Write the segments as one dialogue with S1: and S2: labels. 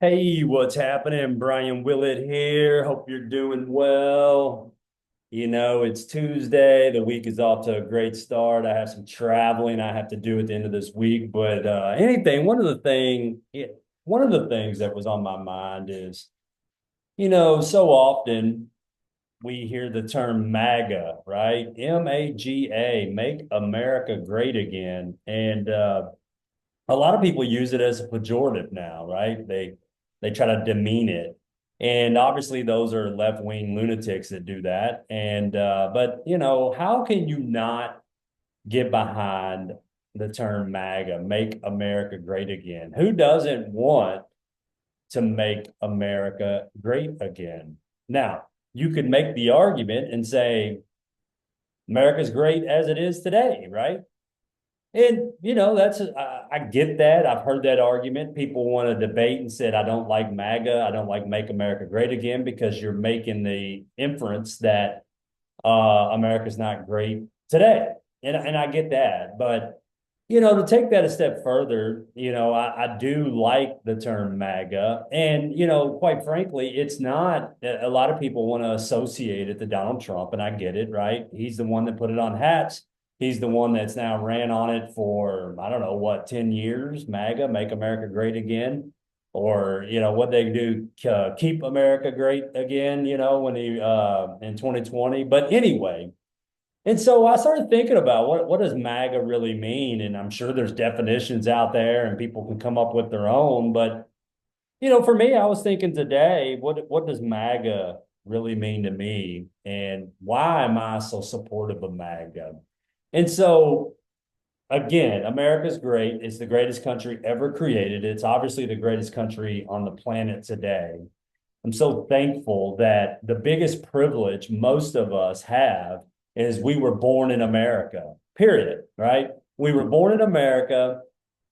S1: Hey, what's happening? Brian Willett here. Hope you're doing well. It's Tuesday. The week is off to a great start. I have some traveling I have to do at the end of this week, but one of the things that was on my mind is, so often we hear the term MAGA, right? MAGA, Make America Great Again, and a lot of people use it as a pejorative now, right? They try to demean it. And obviously those are left-wing lunatics that do that. And but how can you not get behind the term MAGA, make America great again? Who doesn't want to make America great again? Now, you could make the argument and say America's great as it is today, right? And I get that. I've heard that argument. People want to debate and said, I don't like MAGA. I don't like Make America Great Again because you're making the inference that America's not great today. And I get that. But, to take that a step further, I do like the term MAGA. And, quite frankly, it's not, a lot of people want to associate it to Donald Trump, and I get it, right? He's the one that put it on hats. He's the one that's now ran on it for, I don't know, what, 10 years, MAGA, Make America Great Again. Or, what they do, keep America great again, when he, in 2020. But anyway, and so I started thinking about what does MAGA really mean? And I'm sure there's definitions out there and people can come up with their own. But, for me, I was thinking today, what does MAGA really mean to me? And why am I so supportive of MAGA? And so again, America's great. It's the greatest country ever created. It's obviously the greatest country on the planet today. I'm so thankful that the biggest privilege most of us have is we were born in America, period, right? We were born in America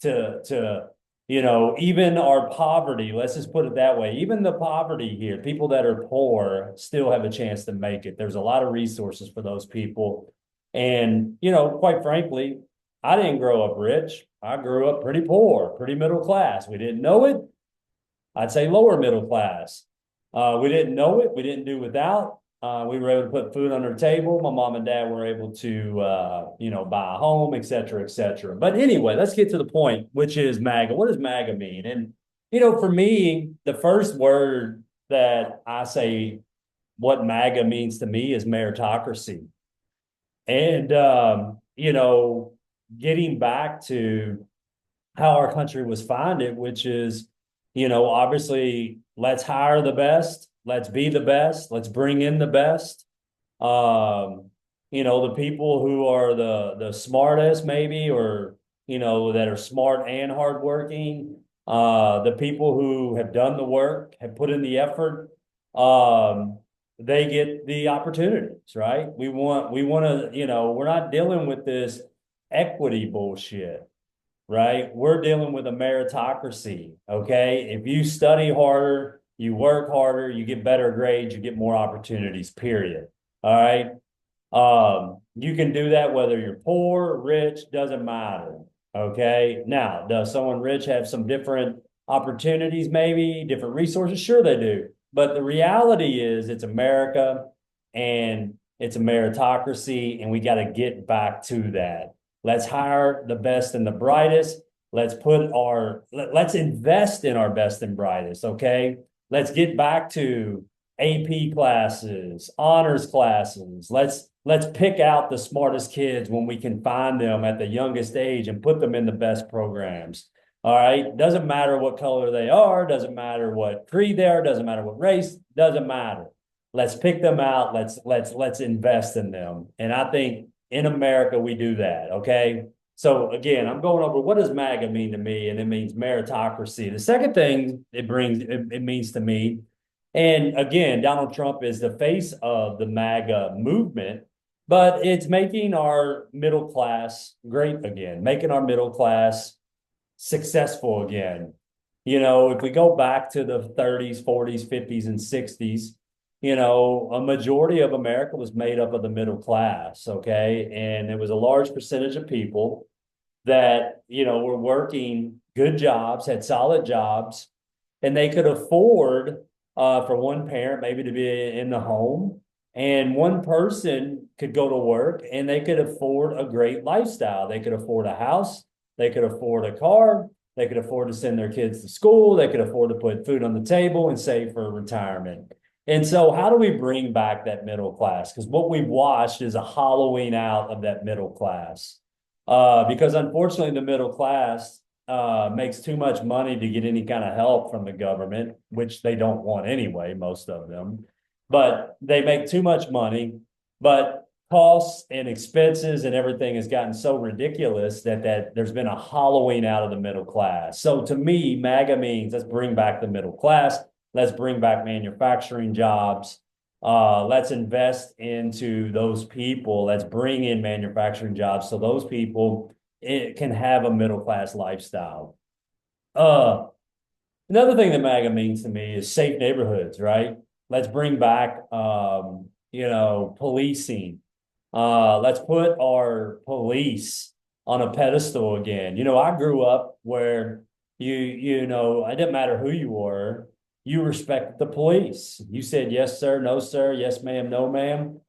S1: to even our poverty, let's just put it that way, even the poverty here, people that are poor still have a chance to make it. There's a lot of resources for those people. And, quite frankly, I didn't grow up rich. I grew up pretty poor, pretty middle class. We didn't know it. I'd say lower middle class. We didn't know it. We didn't do without. We were able to put food on our table. My mom and dad were able to, buy a home, et cetera, et cetera. But anyway, let's get to the point, which is MAGA. What does MAGA mean? And, for me, the first word that I say what MAGA means to me is meritocracy. And, getting back to how our country was founded, which is, obviously, let's hire the best, let's be the best, let's bring in the best. The people who are the smartest, maybe, or that are smart and hardworking, the people who have done the work, have put in the effort, they get the opportunities, right? We want to, we're not dealing with this equity bullshit, right? We're dealing with a meritocracy, okay? If you study harder, you work harder, you get better grades, you get more opportunities, period. All right. You can do that whether you're poor, rich, doesn't matter. Okay. Now, does someone rich have some different opportunities, maybe different resources? Sure, they do. But the reality is it's America and it's a meritocracy, and we got to get back to that. Let's hire the best and the brightest. Let's invest in our best and brightest. Okay. Let's get back to AP classes, honors classes. Let's pick out the smartest kids when we can find them at the youngest age and put them in the best programs. All right. Doesn't matter what color they are, doesn't matter what creed they are, doesn't matter what race, doesn't matter. Let's pick them out. Let's invest in them. And I think in America we do that. Okay. So again, I'm going over what does MAGA mean to me, and it means meritocracy. The second thing it means to me, and again, Donald Trump is the face of the MAGA movement, but it's making our middle class great again, making our middle class successful again. If we go back to the 30s, 40s, 50s, and 60s, a majority of America was made up of the middle class, okay? And it was a large percentage of people that, were working good jobs, had solid jobs, and they could afford for one parent maybe to be in the home, and one person could go to work and they could afford a great lifestyle. They could afford a house, they could afford a car, they could afford to send their kids to school, they could afford to put food on the table and save for retirement. And so, how do we bring back that middle class? Because what we've watched is a hollowing out of that middle class. Because unfortunately, the middle class makes too much money to get any kind of help from the government, which they don't want anyway, most of them. But they make too much money, but costs and expenses and everything has gotten so ridiculous that there's been a hollowing out of the middle class. So to me, MAGA means let's bring back the middle class. Let's bring back manufacturing jobs. Let's invest into those people. Let's bring in manufacturing jobs so those people can have a middle class lifestyle. Uh, Another thing that MAGA means to me is safe neighborhoods, right? Let's bring back, policing. Let's put our police on a pedestal again. I grew up where it didn't matter who you were, you respected the police. You said yes, sir, no, sir, yes, ma'am, no, ma'am.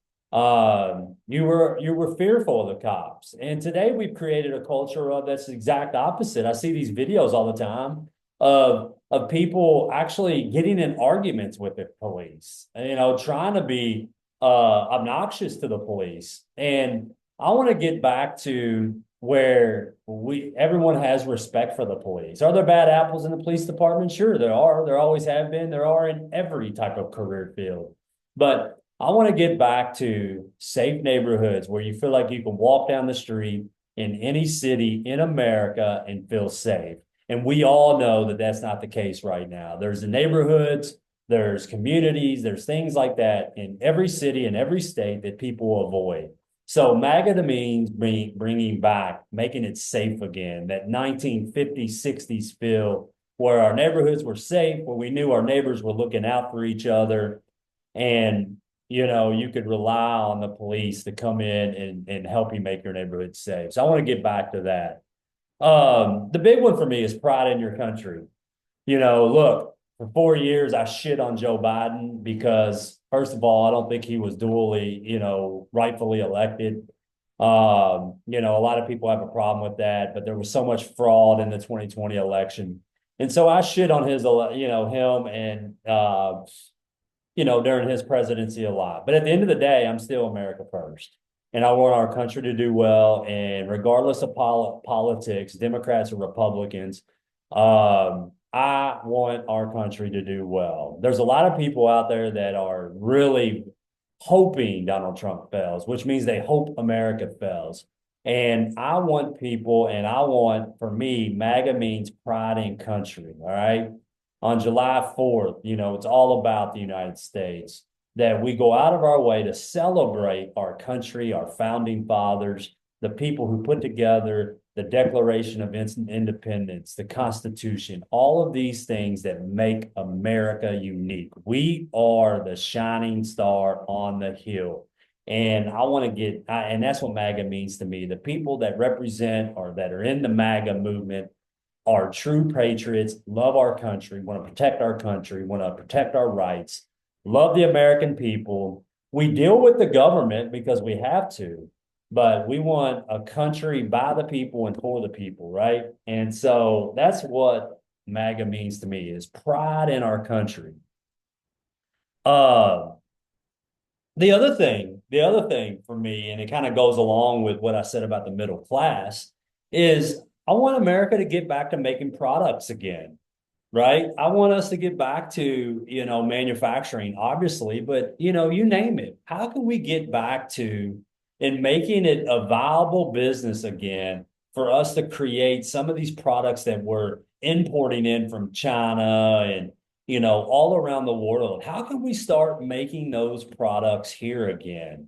S1: You were fearful of the cops. And today we've created a culture of that's the exact opposite. I see these videos all the time of people actually getting in arguments with the police, trying to be obnoxious to the police. And I want to get back to where everyone has respect for the police. Are there bad apples in the police department? Sure, there are. There always have been. There are in every type of career field. But I want to get back to safe neighborhoods where you feel like you can walk down the street in any city in America and feel safe. And we all know that that's not the case right now. There's the neighborhoods, there's communities, there's things like that in every city and every state that people avoid. So MAGA to means bringing back, making it safe again, that 1950s, 60s feel where our neighborhoods were safe, where we knew our neighbors were looking out for each other. And, you could rely on the police to come in and help you make your neighborhood safe. So I want to get back to that. The big one for me is pride in your country. Look, for 4 years, I shit on Joe Biden because, first of all, I don't think he was duly, rightfully elected. A lot of people have a problem with that, but there was so much fraud in the 2020 election. And so I shit on him and, during his presidency a lot. But at the end of the day, I'm still America first. And I want our country to do well. And regardless of politics, Democrats or Republicans, I want our country to do well. There's a lot of people out there that are really hoping Donald Trump fails, which means they hope America fails. And for me, MAGA means pride in country. All right. On July 4th, it's all about the United States, that we go out of our way to celebrate our country, our founding fathers, the people who put together the Declaration of Independence, the Constitution, all of these things that make America unique. We are the shining star on the hill. And and that's what MAGA means to me. The people that represent or that are in the MAGA movement are true patriots, love our country, want to protect our country, want to protect our rights, love the American people. We deal with the government because we have to, but we want a country by the people and for the people, right? And so that's what MAGA means to me, is pride in our country. Uh, the other thing for me, and it kind of goes along with what I said about the middle class, is I want America to get back to making products again, right? I want us to get back to, manufacturing, obviously, but, you name it. How can we get back to and making it a viable business again for us to create some of these products that we're importing in from China and, all around the world? How can we start making those products here again?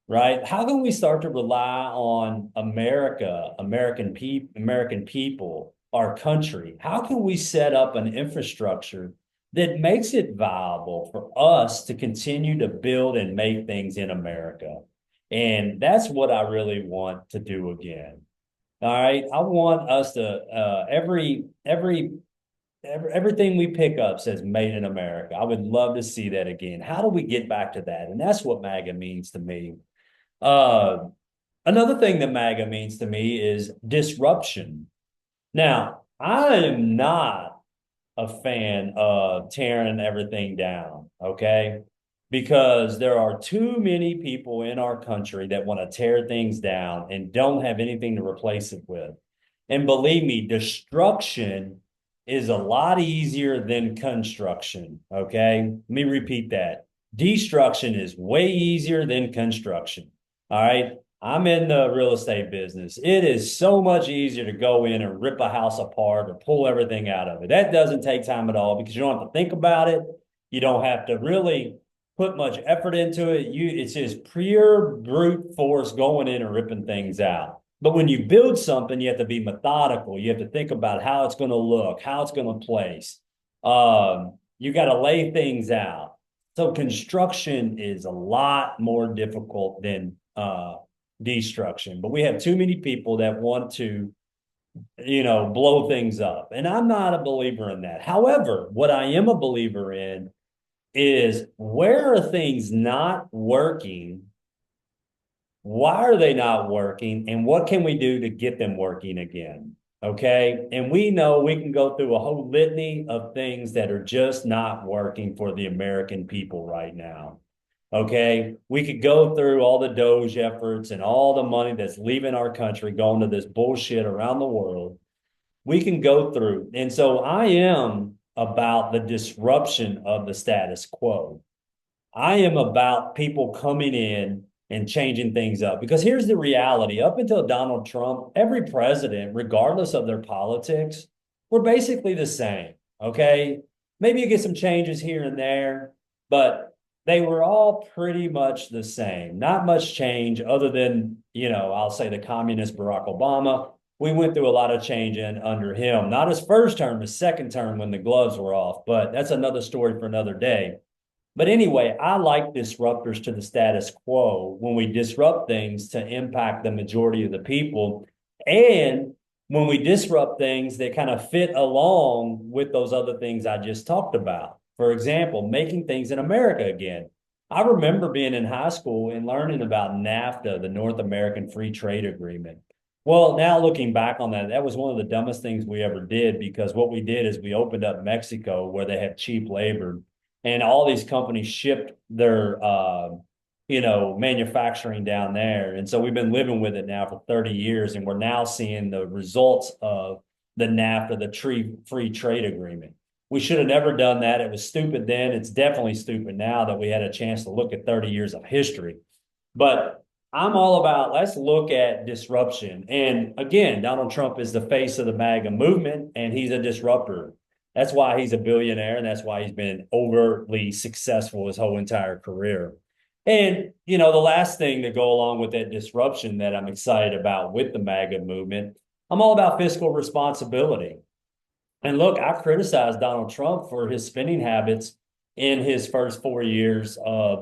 S1: Right? How can we start to rely on America, American people, our country? How can we set up an infrastructure that makes it viable for us to continue to build and make things in America? And that's what I really want to do again. All right. I want us to every everything we pick up says made in America. I would love to see that again. How do we get back to that? And that's what MAGA means to me. Uh, Another thing that MAGA means to me is disruption. Now, I am not a fan of tearing everything down, okay? Because there are too many people in our country that want to tear things down and don't have anything to replace it with. And believe me, destruction is a lot easier than construction, okay? Let me repeat that. Destruction is way easier than construction, all right? I'm in the real estate business. It is so much easier to go in and rip a house apart or pull everything out of it. That doesn't take time at all because you don't have to think about it. You don't have to really put much effort into it. It's just pure brute force going in and ripping things out. But when you build something, you have to be methodical. You have to think about how it's going to look, how it's going to place. You got to lay things out. So construction is a lot more difficult than destruction. But we have too many people that want to, blow things up. And I'm not a believer in that. However, what I am a believer in is where are things not working? Why are they not working? And what can we do to get them working again? Okay. And we know we can go through a whole litany of things that are just not working for the American people right now. Okay. We could go through all the Doge efforts and all the money that's leaving our country, going to this bullshit around the world. We can go through. And so I am about the disruption of the status quo. I am about people coming in and changing things up. Because here's the reality up until Donald Trump, every president, regardless of their politics, were basically the same. Okay. Maybe you get some changes here and there, but they were all pretty much the same. Not much change other than, I'll say the communist Barack Obama. We went through a lot of change under him, not his first term, his second term when the gloves were off, but that's another story for another day. But anyway, I like disruptors to the status quo when we disrupt things to impact the majority of the people. And when we disrupt things that kind of fit along with those other things I just talked about. For example, making things in America again. I remember being in high school and learning about NAFTA, the North American Free Trade Agreement. Well, now looking back on that, that was one of the dumbest things we ever did because what we did is we opened up Mexico where they have cheap labor and all these companies shipped their manufacturing down there. And so we've been living with it now for 30 years, and we're now seeing the results of the NAFTA, the free trade agreement. We should have never done that. It was stupid then. It's definitely stupid now that we had a chance to look at 30 years of history. But I'm all about let's look at disruption. And again, Donald Trump is the face of the MAGA movement, and he's a disruptor. That's why he's a billionaire, and that's why he's been overtly successful his whole entire career. And, the last thing to go along with that disruption that I'm excited about with the MAGA movement, I'm all about fiscal responsibility. And look, I criticized Donald Trump for his spending habits in his first 4 years of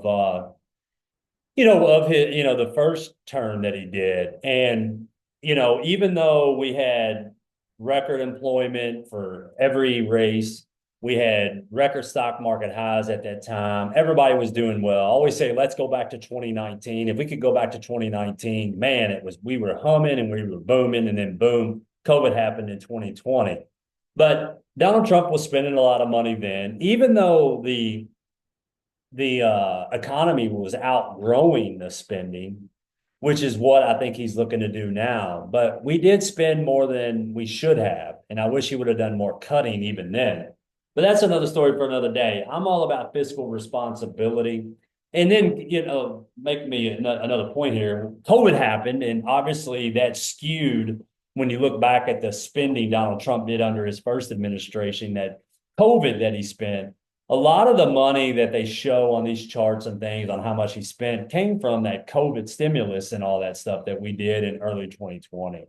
S1: his, the first term that he did. And, even though we had record employment for every race. We had record stock market highs at that time. Everybody was doing well. I always say, let's go back to 2019. If we could go back to 2019, man, we were humming and we were booming, and then boom, COVID happened in 2020. But Donald Trump was spending a lot of money then, even though the economy was outgrowing the spending, which is what I think he's looking to do now. But we did spend more than we should have. And I wish he would have done more cutting even then. But that's another story for another day. I'm all about fiscal responsibility. And then, make me another point here. COVID happened, and obviously that skewed when you look back at the spending Donald Trump did under his first administration, that COVID that he spent. A lot of the money that they show on these charts and things on how much he spent came from that COVID stimulus and all that stuff that we did in early 2020.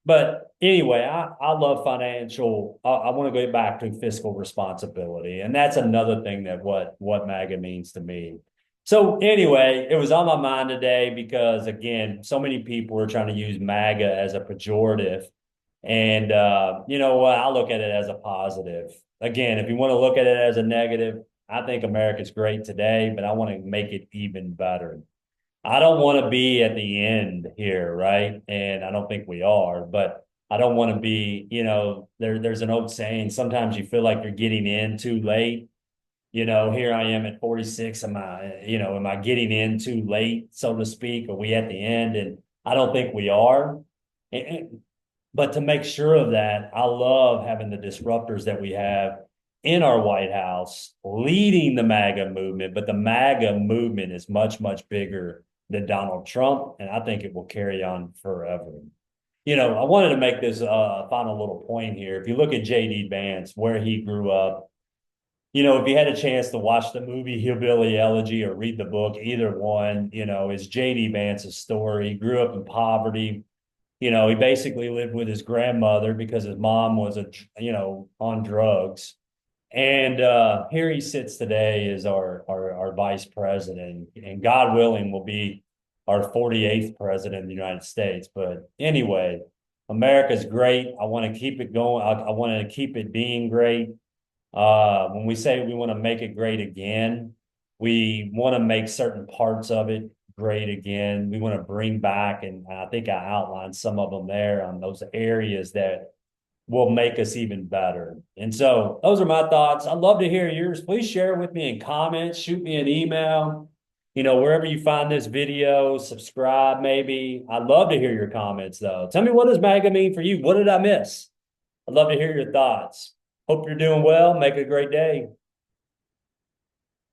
S1: But anyway, I love financial. I want to go back to fiscal responsibility. And that's another thing that what MAGA means to me. So anyway, it was on my mind today because, again, so many people are trying to use MAGA as a pejorative. And you know what? I look at it as a positive. Again, if you want to look at it as a negative, I think America's great today, but I want to make it even better. I don't want to be at the end here, right? And I don't think we are, but I don't want to be, there's an old saying, sometimes you feel like you're getting in too late. Here I am at 46. Am I getting in too late, so to speak? Are we at the end? And I don't think we are. But to make sure of that, I love having the disruptors that we have in our White House leading the MAGA movement. But the MAGA movement is much, much bigger than Donald Trump. And I think it will carry on forever. I wanted to make this final little point here. If you look at J.D. Vance, where he grew up, if you had a chance to watch the movie Hillbilly Elegy or read the book, either one, is J.D. Vance's story. He grew up in poverty. He basically lived with his grandmother because his mom was on drugs. And here he sits today as our vice president, and God willing will be our 48th president of the United States. But anyway, America's great. I want to keep it going. I want to keep it being great. When we say we want to make it great again, we want to make certain parts of it great again. We want to bring back, and I think I outlined some of them there on those areas that will make us even better. And so those are my thoughts. I'd love to hear yours. Please share with me in comments, shoot me an email, wherever you find this video, subscribe maybe. I'd love to hear your comments though. Tell me, what does MAGA mean for you? What did I miss? I'd love to hear your thoughts. Hope you're doing well. Make it a great day.